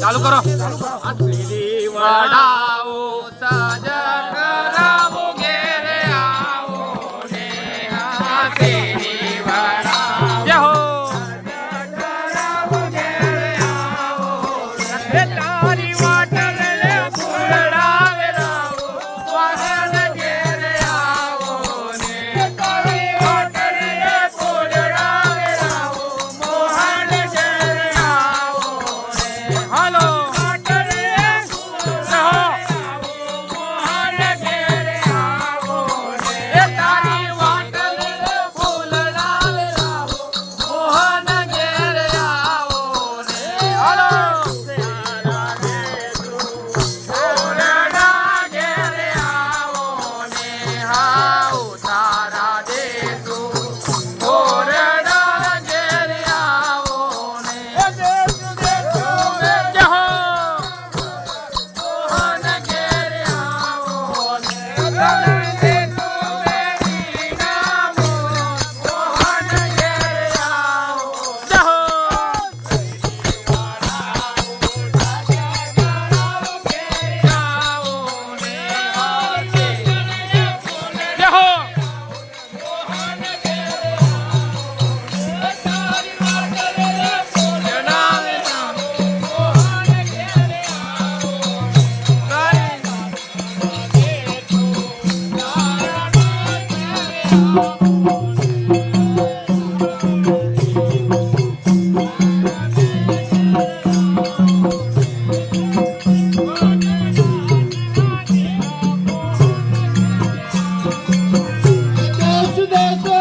ચાલુ કરો વડાઓ સજગ રામો ઘેરે આવો ને તેરી વડા જય હો સજગ રામો ઘેરે આવો એ તારી વાટલ લે ફૂલડાવે રાવો વાહન ઘેરે આવો ને તારી વાટલ લે ફૂલડાવે રાવો મોહન ઘેરે આવો ને હાલો દેશ